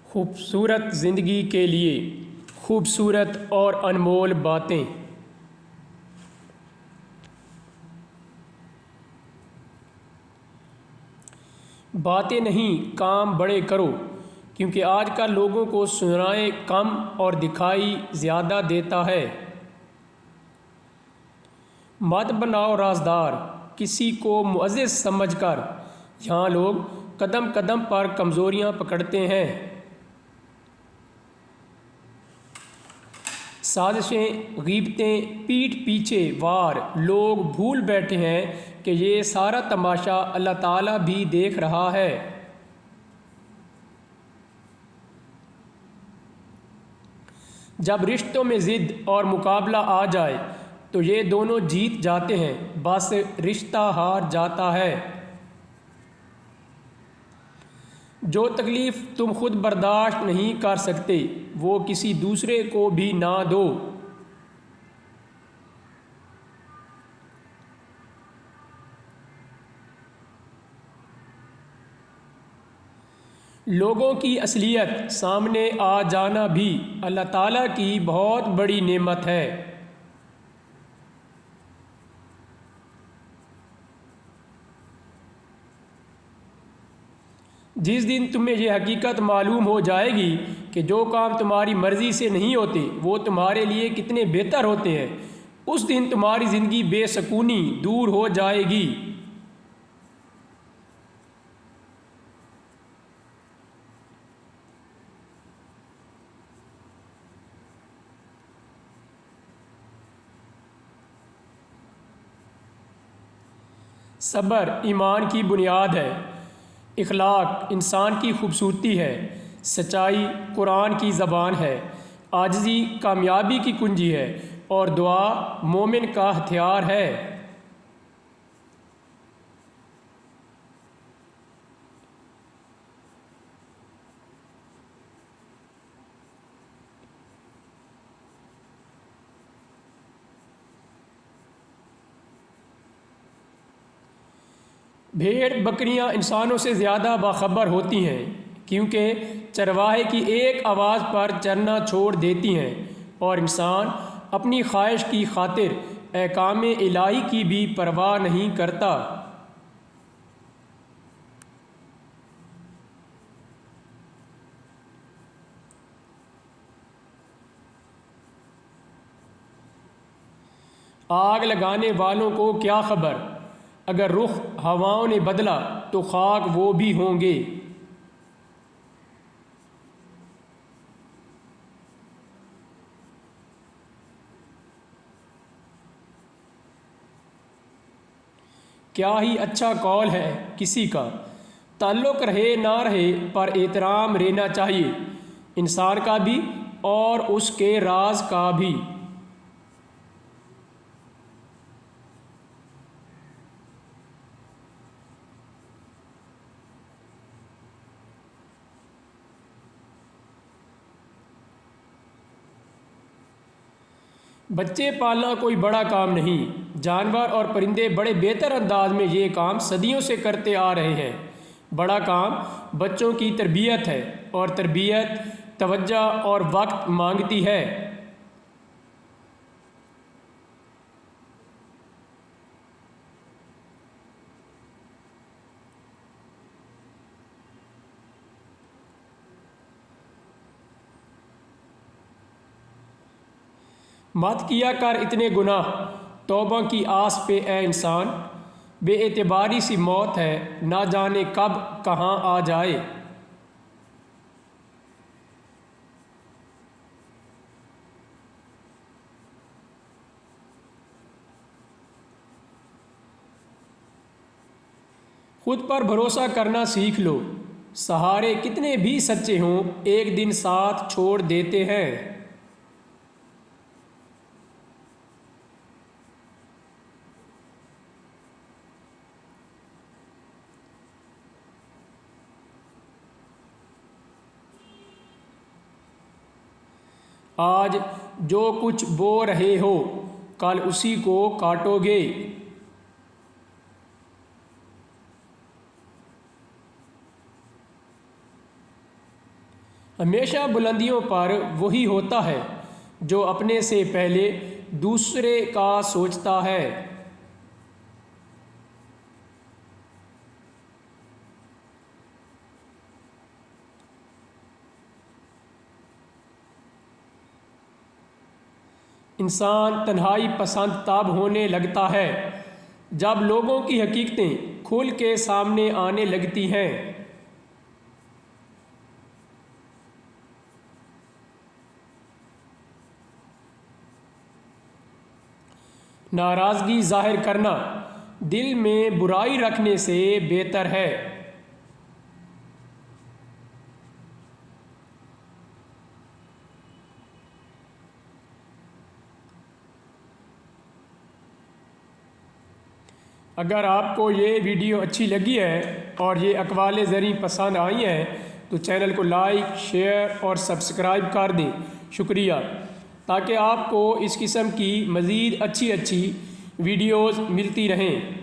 خوبصورت زندگی کے لیے خوبصورت اور انمول باتیں۔ باتیں نہیں، کام بڑے کرو، کیونکہ آج کل لوگوں کو سنائے کم اور دکھائی زیادہ دیتا ہے۔ مت بناؤ رازدار کسی کو معزز سمجھ کر، یہاں لوگ قدم قدم پر کمزوریاں پکڑتے ہیں۔ سازشیں، غیبتیں، پیٹھ پیچھے وار، لوگ بھول بیٹھے ہیں کہ یہ سارا تماشا اللہ تعالیٰ بھی دیکھ رہا ہے۔ جب رشتوں میں ضد اور مقابلہ آ جائے تو یہ دونوں جیت جاتے ہیں، بس رشتہ ہار جاتا ہے۔ جو تکلیف تم خود برداشت نہیں کر سکتے وہ کسی دوسرے کو بھی نہ دو۔ لوگوں کی اصلیت سامنے آ جانا بھی اللہ تعالیٰ کی بہت بڑی نعمت ہے۔ جس دن تمہیں یہ حقیقت معلوم ہو جائے گی کہ جو کام تمہاری مرضی سے نہیں ہوتے وہ تمہارے لیے کتنے بہتر ہوتے ہیں، اس دن تمہاری زندگی بے سکونی دور ہو جائے گی۔ صبر ایمان کی بنیاد ہے، اخلاق انسان کی خوبصورتی ہے، سچائی قرآن کی زبان ہے، عاجزی کامیابی کی کنجی ہے، اور دعا مومن کا ہتھیار ہے۔ بھیڑ بکریاں انسانوں سے زیادہ باخبر ہوتی ہیں، کیونکہ چرواہے کی ایک آواز پر چرنا چھوڑ دیتی ہیں، اور انسان اپنی خواہش کی خاطر احکام الہی کی بھی پرواہ نہیں کرتا۔ آگ لگانے والوں کو کیا خبر، اگر رخ ہواؤں نے بدلا تو خاک وہ بھی ہوں گے۔ کیا ہی اچھا قول ہے کسی کا، تعلق رہے نہ رہے پر احترام رہنا چاہیے، انسان کا بھی اور اس کے راز کا بھی۔ بچے پالنا کوئی بڑا کام نہیں، جانور اور پرندے بڑے بہتر انداز میں یہ کام صدیوں سے کرتے آ رہے ہیں۔ بڑا کام بچوں کی تربیت ہے، اور تربیت توجہ اور وقت مانگتی ہے۔ مت کیا کر اتنے گناہ، توبہ کی آس پہ اے انسان، بے اعتباری سی موت ہے، نہ جانے کب کہاں آ جائے۔ خود پر بھروسہ کرنا سیکھ لو، سہارے کتنے بھی سچے ہوں ایک دن ساتھ چھوڑ دیتے ہیں۔ آج جو کچھ بو رہے ہو کل اسی کو کاٹو گے۔ ہمیشہ بلندیوں پر وہی ہوتا ہے جو اپنے سے پہلے دوسرے کا سوچتا ہے۔ انسان تنہائی پسند تب ہونے لگتا ہے جب لوگوں کی حقیقتیں کھل کے سامنے آنے لگتی ہیں۔ ناراضگی ظاہر کرنا دل میں برائی رکھنے سے بہتر ہے۔ اگر آپ کو یہ ویڈیو اچھی لگی ہے اور یہ اقوال زرعی پسند آئی ہیں تو چینل کو لائک، شیئر اور سبسکرائب کر دیں۔ شکریہ، تاکہ آپ کو اس قسم کی مزید اچھی ویڈیوز ملتی رہیں۔